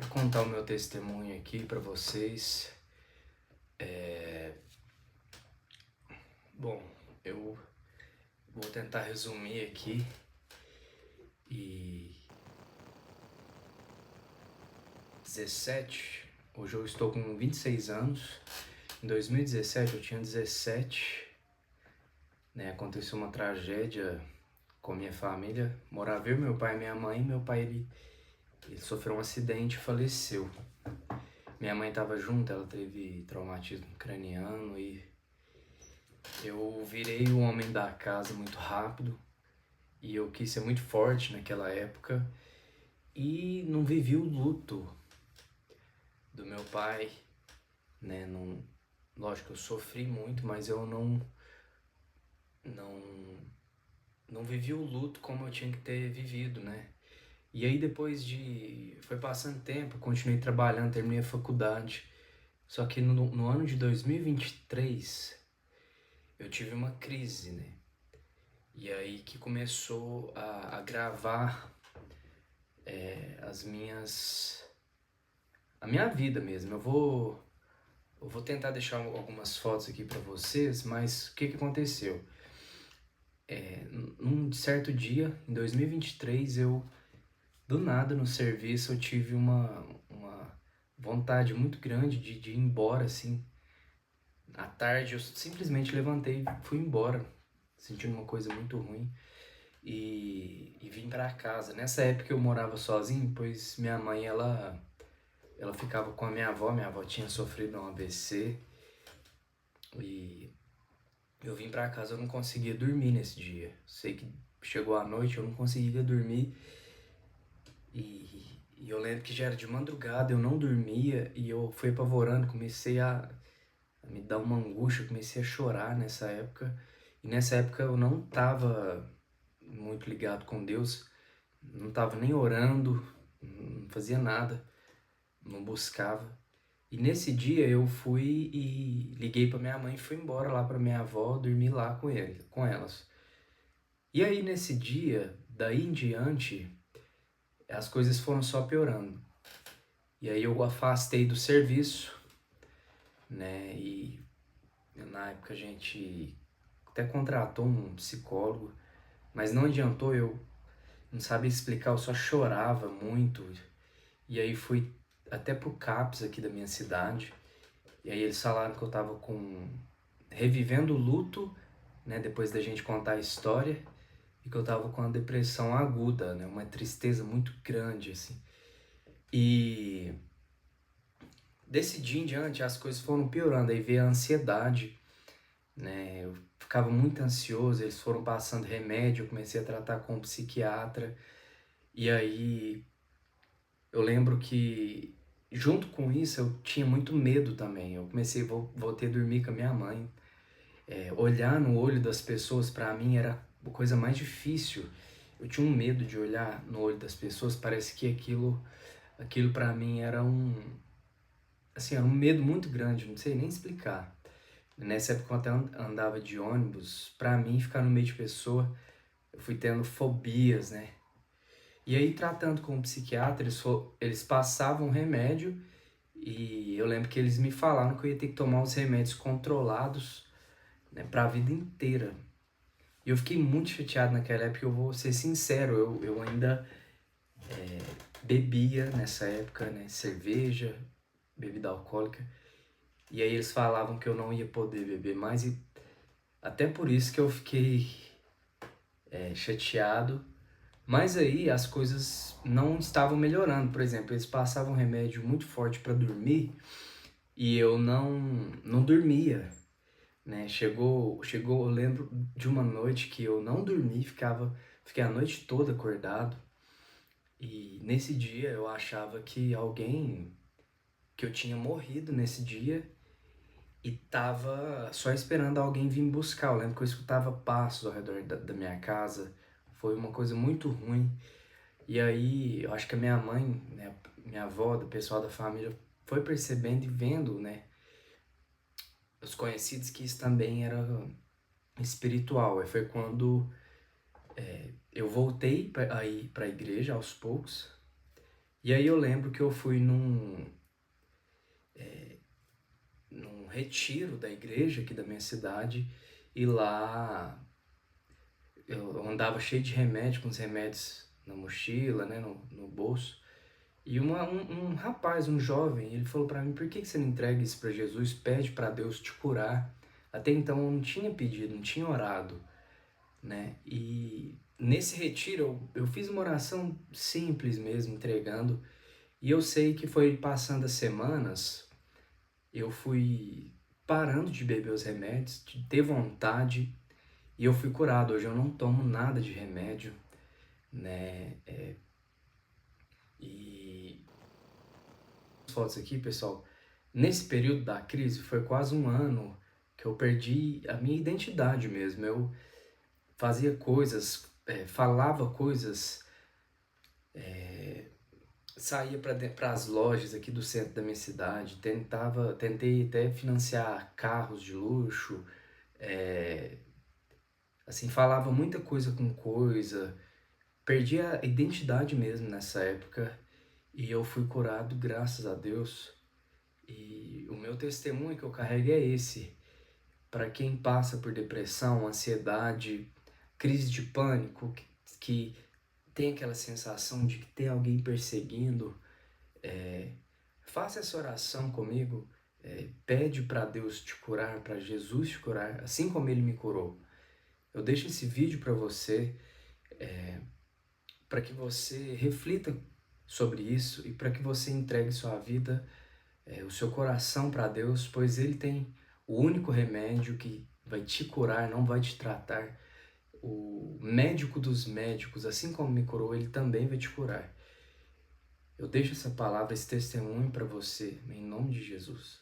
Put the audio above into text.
contar o meu testemunho aqui para vocês. É... Bom, eu vou tentar resumir aqui e 17. Hoje eu estou com 26 anos. Em 2017 eu tinha 17, né? Aconteceu uma tragédia com a minha família. Morava eu, meu pai e minha mãe. Meu pai ele sofreu um acidente e faleceu. Minha mãe estava junto, ela teve traumatismo craniano e eu virei o homem da casa muito rápido e eu quis ser muito forte naquela época e não vivi o luto do meu pai, né? Não, lógico, eu sofri muito, mas eu não, não vivi o luto como eu tinha que ter vivido, né? E aí foi passando tempo, eu continuei trabalhando, terminei a faculdade. Só que no ano de 2023 eu tive uma crise, né? E aí que começou a agravar a minha vida mesmo. Eu vou tentar deixar algumas fotos aqui para vocês, mas o que aconteceu? Num certo dia, em 2023, do nada no serviço, eu tive uma vontade muito grande de ir embora, assim. À tarde eu simplesmente levantei e fui embora, sentindo uma coisa muito ruim. E vim para casa. Nessa época eu morava sozinho, pois minha mãe, ela ficava com a minha avó tinha sofrido um AVC e eu vim para casa, eu não conseguia dormir nesse dia. Sei que chegou a noite, eu não conseguia dormir e eu lembro que já era de madrugada, eu não dormia e eu fui apavorando, comecei a me dar uma angústia, comecei a chorar nessa época. E nessa época eu não tava muito ligado com Deus, não tava nem orando, não fazia nada, não buscava. E nesse dia eu fui e liguei para minha mãe e fui embora lá para minha avó, dormir lá com elas. E aí nesse dia, daí em diante, as coisas foram só piorando. E aí eu afastei do serviço, né? E na época a gente até contratou um psicólogo, mas não adiantou, eu não sabia explicar, eu só chorava muito. E aí fui até pro CAPS aqui da minha cidade. E aí eles falaram que eu tava revivendo o luto, né, depois da gente contar a história, e que eu tava com uma depressão aguda, né, uma tristeza muito grande, assim. E desse dia em diante as coisas foram piorando, aí veio a ansiedade, né, eu ficava muito ansioso, eles foram passando remédio, eu comecei a tratar com um psiquiatra, e aí eu lembro que junto com isso eu tinha muito medo também, eu comecei, voltei a dormir com a minha mãe. Olhar no olho das pessoas para mim era a coisa mais difícil. Eu tinha um medo de olhar no olho das pessoas, parece que aquilo para mim era um medo muito grande, não sei nem explicar. Nessa época eu até andava de ônibus, para mim ficar no meio de pessoa, eu fui tendo fobias, né? E aí tratando com o psiquiatra, eles passavam remédio e eu lembro que eles me falaram que eu ia ter que tomar os remédios controlados, né, para a vida inteira. E eu fiquei muito chateado naquela época, eu vou ser sincero, eu ainda bebia nessa época, né, cerveja, bebida alcoólica. E aí eles falavam que eu não ia poder beber mais e até por isso que eu fiquei chateado. Mas aí as coisas não estavam melhorando. Por exemplo, eles passavam um remédio muito forte para dormir e eu não dormia, né? Eu lembro de uma noite que eu não dormi, fiquei a noite toda acordado. E nesse dia eu achava que eu tinha morrido nesse dia e tava só esperando alguém vir me buscar. Eu lembro que eu escutava passos ao redor da minha casa. Foi uma coisa muito ruim. E aí eu acho que a minha mãe, né, minha avó, do pessoal da família, foi percebendo e vendo, né, os conhecidos que isso também era espiritual. Aí foi quando eu voltei a ir para a igreja aos poucos. E aí eu lembro que eu fui num retiro da igreja aqui da minha cidade, e lá eu andava cheio de remédio, com os remédios na mochila, né, no bolso. E um rapaz, um jovem, ele falou pra mim: por que você não entrega isso pra Jesus? Pede pra Deus te curar. Até então eu não tinha pedido, não tinha orado, né? E nesse retiro eu fiz uma oração simples mesmo, entregando. E eu sei que foi passando as semanas, eu fui parando de beber os remédios, de ter vontade, e eu fui curado. Hoje eu não tomo nada de remédio, né? E as fotos aqui, pessoal, nesse período da crise foi quase um ano que eu perdi a minha identidade mesmo. Eu fazia coisas, falava coisas, saía para as lojas aqui do centro da minha cidade, tentei até financiar carros de luxo, é, assim, falava muita coisa com coisa, perdi a identidade mesmo nessa época, e eu fui curado graças a Deus. E o meu testemunho que eu carrego é esse. Para quem passa por depressão, ansiedade, crise de pânico, que tem aquela sensação de que tem alguém perseguindo, faça essa oração comigo. Pede para Deus te curar, para Jesus te curar, assim como Ele me curou. Eu deixo esse vídeo para você, para que você reflita sobre isso e para que você entregue sua vida, o seu coração para Deus, pois Ele tem o único remédio que vai te curar, não vai te tratar. O médico dos médicos, assim como me curou, Ele também vai te curar. Eu deixo essa palavra, esse testemunho para você, em nome de Jesus.